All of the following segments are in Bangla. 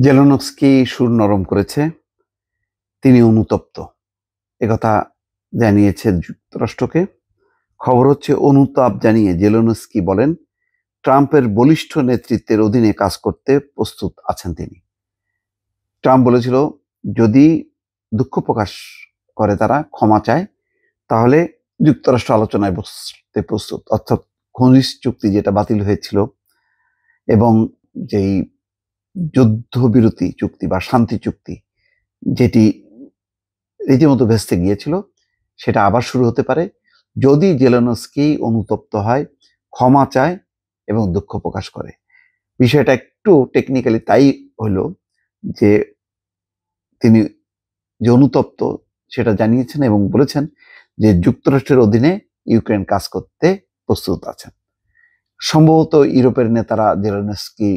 জেলেনস্কি সুর নরম করেছে, তিনি অনুতপ্ত, একথা জানিয়েছে যুক্তরাষ্ট্রকে। খবর হচ্ছে, অনুতাপ জানিয়ে জেলেনস্কি বলেন, ট্রাম্পের বলিষ্ঠ নেতৃত্বের অধীনে কাজ করতে প্রস্তুত আছেন তিনি। ট্রাম্প বলেছিল, যদি দুঃখ প্রকাশ করে তারা ক্ষমা চায়, তাহলে যুক্তরাষ্ট্র আলোচনায় বসতে প্রস্তুত। অর্থাৎ খনিজ চুক্তি যেটা বাতিল হয়েছিল এবং যেই যুদ্ধবিরতি চুক্তি বা শান্তি চুক্তি যেটি রীতিমতো ভেস্তে গিয়েছিল, সেটা আবার শুরু হতে পারে যদি জেলেনস্কি অনুতপ্ত হয়, ক্ষমা চায় এবং দুঃখ প্রকাশ করে। বিষয়টা একটু টেকনিক্যালি তাই হলো যে তিনি যে অনুতপ্ত সেটা জানিয়েছেন এবং বলেছেন যে যুক্তরাষ্ট্রের অধীনে ইউক্রেন কাজ করতে প্রস্তুত আছেন। সম্ভবত ইউরোপের নেতারা জেলেনস্কি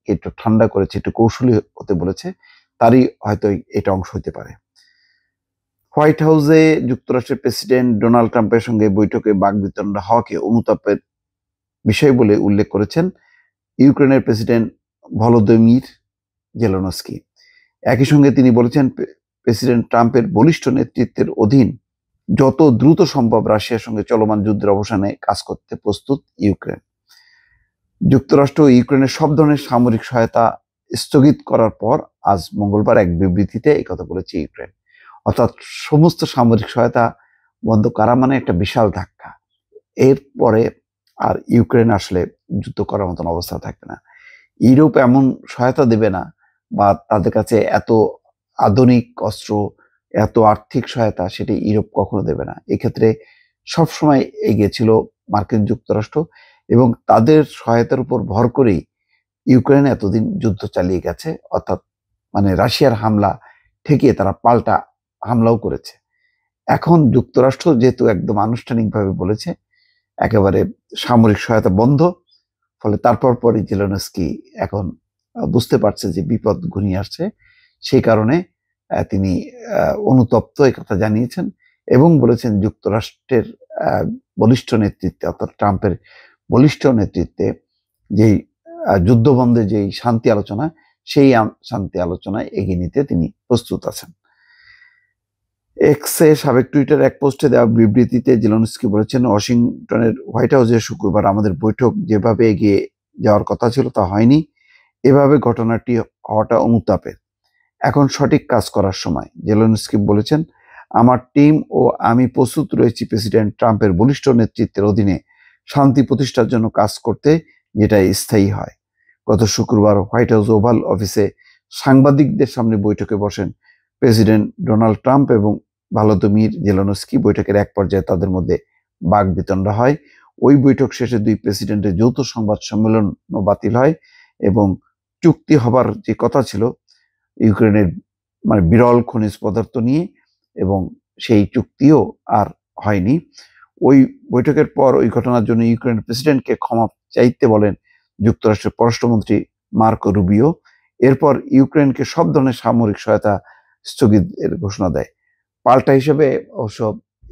একটু ঠান্ডা করেছে, একটু কৌশলী হতে বলেছে, তারই হয়তো এটা অংশ হতে পারে। হোয়াইট হাউসে যুক্তরাষ্ট্রের প্রেসিডেন্ট ডোনাল্ড ট্রাম্পের সঙ্গে বৈঠকে বাকবিতণ্ডা হওয়াকে অনুতাপের বিষয় বলে উল্লেখ করেছেন ইউক্রেনের প্রেসিডেন্ট ভলোদিমির জেলেনস্কি। একই সঙ্গে তিনি বলেছেন, প্রেসিডেন্ট ট্রাম্পের বলিষ্ঠ নেতৃত্বের অধীন যত দ্রুত সম্ভব রাশিয়ার সঙ্গে চলমান যুদ্ধের অবসানে কাজ করতে প্রস্তুত ইউক্রেন। যুক্তরাষ্ট্র ইউক্রেনের সব ধরনের সামরিক সহায়তা স্থগিত করার পর আজ মঙ্গলবার এক বিবৃতিতে এই কথা বলেছে ইউক্রেন। অর্থাৎ সমস্ত সামরিক সহায়তা বন্ধ করা মানে একটা বিশাল ধাক্কা। এরপরে আর ইউক্রেন আসলে যুদ্ধ করার মতন অবস্থা থাকবে না। ইউরোপ এমন সহায়তা দেবে না, বা তাদের কাছে এত আধুনিক অস্ত্র, এত আর্থিক সহায়তা, সেটি ইউরোপ কখনো দেবে না। এক্ষেত্রে সবসময় এগিয়ে ছিল মার্কিন যুক্তরাষ্ট্র, এবং তাদের সহায়তার উপর ভর করেই ইউক্রেন এতদিন যুদ্ধ চালিয়ে গেছে। অর্থাৎ মানে রাশিয়ার হামলা ঠেকিয়ে তারা পাল্টা হামলাও করেছে। এখন যুক্তরাষ্ট্র যেহেতু একদম আনুষ্ঠানিকভাবে বলেছে একেবারে সামরিক সহায়তা বন্ধ, ফলে তারপর পরই জেলেনস্কি এখন বুঝতে পারছে যে বিপদ ঘনিয়ে আসছে। সেই কারণে তিনি অনুতপ্ত এই কথা জানিয়েছেন এবং বলেছেন যুক্তরাষ্ট্রের বলিষ্ঠ নেতৃত্বে, অর্থাৎ ট্রাম্পের বলিষ্ঠ নেতৃত্বে যেই যুদ্ধবন্ধে যেই শান্তি আলোচনা, সেই শান্তি আলোচনায় এগিয়ে নিতে তিনি প্রস্তুত আছেন। এক্সে সাবেক টুইটার এক পোস্টে দেওয়া বিবৃতিতে জেলেনস্কি বলেছেন, ওয়াশিংটনের হোয়াইট হাউসে শুক্রবার আমাদের বৈঠক যেভাবে এগিয়ে যাওয়ার কথা ছিল তা হয়নি। এভাবে ঘটনাটি হওয়াটা অনুতাপের। এখন সঠিক কাজ করার সময়। জেলেনস্কি বলেছেন, আমার টিম ও আমি প্রস্তুত রয়েছি প্রেসিডেন্ট ট্রাম্পের বলিষ্ঠ নেতৃত্বের অধীনে শান্তি প্রতিষ্ঠার জন্য কাজ করতে, যেটা স্থায়ী হয়। গত শুক্রবার হোয়াইট হাউস ওভাল অফিসে সাংবাদিকদের সামনে বৈঠকে বসেন প্রেসিডেন্ট ডোনাল্ড ট্রাম্প এবং ভলোদিমির জেলেনস্কি। বৈঠকের এক পর্যায়ে তাদের মধ্যে বাকবিতণ্ডা হয়। ওই বৈঠক শেষে দুই প্রেসিডেন্টের যৌথ সংবাদ সম্মেলনও বাতিল হয় এবং চুক্তি হবার যে কথা ছিল ইউক্রেনের মানে বিরল খনিজ পদার্থ নিয়ে, এবং সেই চুক্তিও আর হয়নি। ওই বৈঠকের পর ওই ঘটনার জন্য ইউক্রেনের প্রেসিডেন্টকে ক্ষমা চাইতে বলেন যুক্তরাষ্ট্রের পররাষ্ট্রমন্ত্রী মার্কো রুবিও। এরপর ইউক্রেনকে সব ধরনের সামরিক সহায়তা স্থগিতের ঘোষণা দেয়। পাল্টা হিসেবে অবশ্য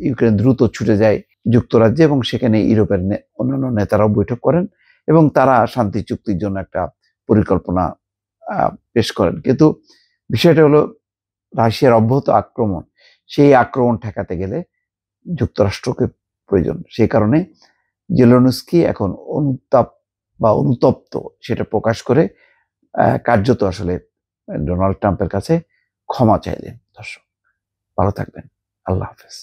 ইউক্রেন দ্রুত ছুটে যায় যুক্তরাজ্যে এবং সেখানে ইউরোপের অন্যান্য নেতারাও বৈঠক করেন এবং তারা শান্তি চুক্তির জন্য একটা পরিকল্পনা পেশ করেন। কিন্তু বিষয়টা হলো, রাশিয়ার অব্যাহত আক্রমণ, সেই আক্রমণ ঠেকাতে গেলে যুক্তরাষ্ট্রকে প্রয়োজন। সেই কারণে জেলেনস্কি এখন অনুতাপ বা অনুতপ্ত সেটা প্রকাশ করে কার্যত আসলে ডোনাল্ড ট্রাম্পের কাছে ক্ষমা চাইলেন। দর্শক, ভালো থাকবেন। আল্লাহ হাফেজ।